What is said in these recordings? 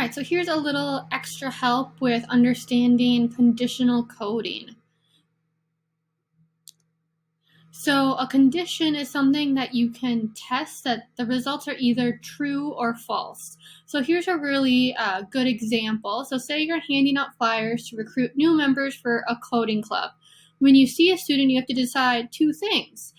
right, so here's a little extra help with understanding conditional coding. So a condition is something that you can test that the results are either true or false. So here's a really good example. So say you're handing out flyers to recruit new members for a coding club. When you see a student, you have to decide two things.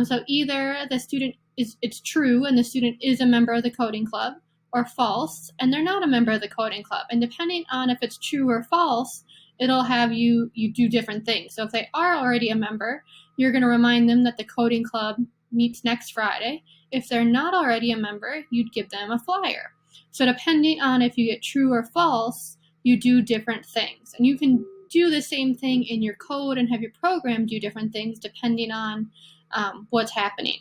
So either the student it's true and the student is a member of the coding club, or false and they're not a member of the coding club. And depending on if it's true or false, it'll have you do different things. So if they are already a member, you're going to remind them that the coding club meets next Friday. If they're not already a member, you'd give them a flyer. So depending on if you get true or false, you do different things. And you can do the same thing in your code and have your program do different things depending on what's happening.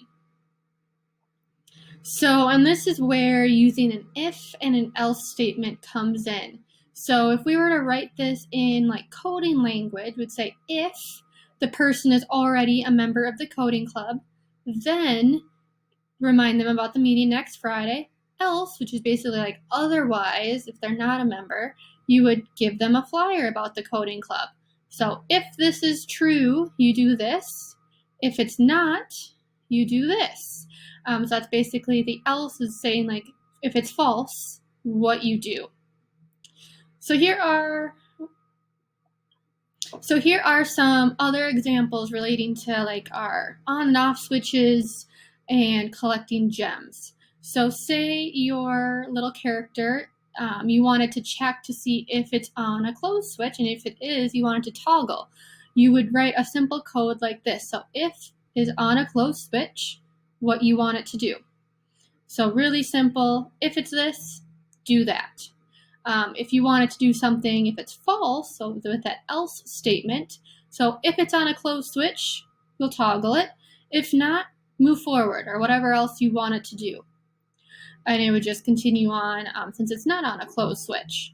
So, and this is where using an if and an else statement comes in. So if we were to write this in like coding language, we'd say if the person is already a member of the coding club, then remind them about the meeting next Friday. Else, which is basically like otherwise, if they're not a member, you would give them a flyer about the coding club. So if this is true, you do this. If it's not, you do this. So that's basically the else is saying like if it's false, what you do. So here are some other examples relating to like our on and off switches and collecting gems. So say your little character, you wanted to check to see if it's on a closed switch, and if it is, you wanted to toggle. You would write a simple code like this. So if is on a closed switch, what you want it to do. So really simple. If it's this, do that. If you want it to do something, if it's false, so with that else statement, so if it's on a closed switch, you'll toggle it. If not, move forward or whatever else you want it to do. And it would just continue on since it's not on a closed switch.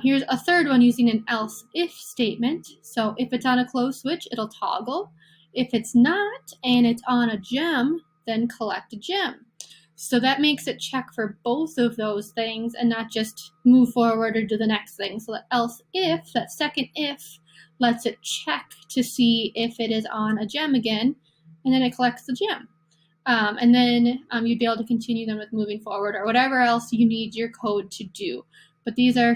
Here's a third one using an else if statement. So if it's on a closed switch, it'll toggle. If it's not and it's on a gem, then collect a gem. So that makes it check for both of those things and not just move forward or do the next thing. So that else if, that second if, lets it check to see if it is on a gem again, and then it collects the gem. And then you'd be able to continue them with moving forward or whatever else you need your code to do. But these are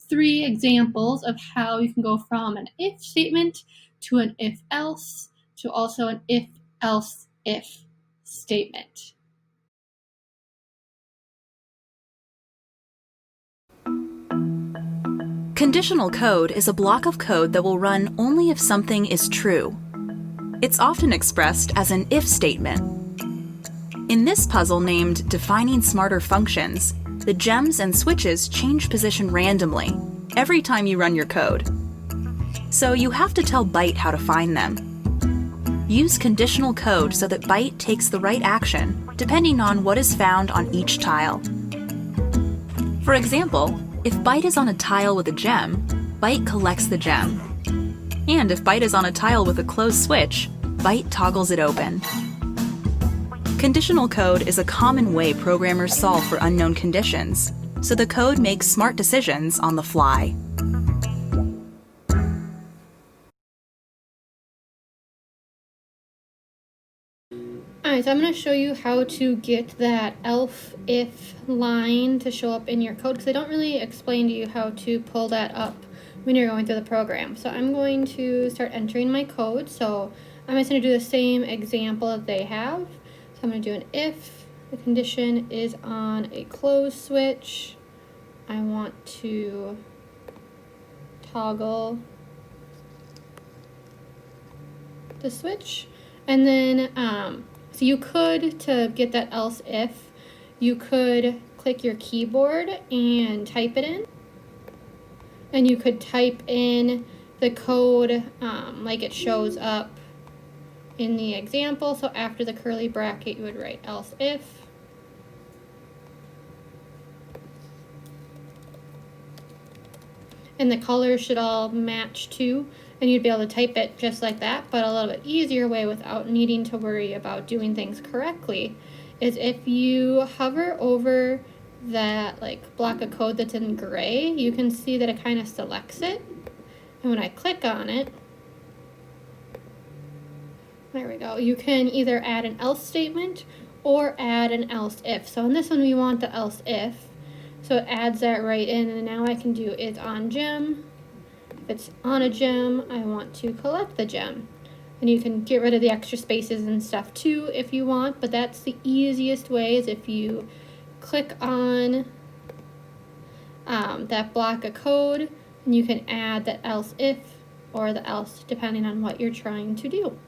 3 examples of how you can go from an if statement to an if else to also an if else if statement. Conditional code is a block of code that will run only if something is true. It's often expressed as an if statement. In this puzzle named Defining Smarter Functions, the gems and switches change position randomly every time you run your code. So you have to tell Byte how to find them. Use conditional code so that Byte takes the right action depending on what is found on each tile. For example, if Byte is on a tile with a gem, Byte collects the gem. And if Byte is on a tile with a closed switch, Byte toggles it open. Conditional code is a common way programmers solve for unknown conditions, so the code makes smart decisions on the fly. Alright, so I'm going to show you how to get that else if line to show up in your code, because I don't really explain to you how to pull that up when you're going through the program. So I'm going to start entering my code. So I'm just going to do the same example that they have. So I'm going to do an if the condition is on a closed switch. I want to toggle the switch, and then so you could, to get that else if, you could click your keyboard and type it in, and you could type in the code like it shows up in the example. So after the curly bracket you would write else if, and the colors should all match too, and you'd be able to type it just like that. But a little bit easier way without needing to worry about doing things correctly is if you hover over that like block of code that's in gray, you can see that it kind of selects it. And when I click on it, there we go, you can either add an else statement or add an else if. So in this one we want the else if. So it adds that right in, and now I can do it's on gem. If it's on a gem, I want to collect the gem. And you can get rid of the extra spaces and stuff too if you want, but that's the easiest way, is if you click on that block of code, and you can add the else if or the else depending on what you're trying to do.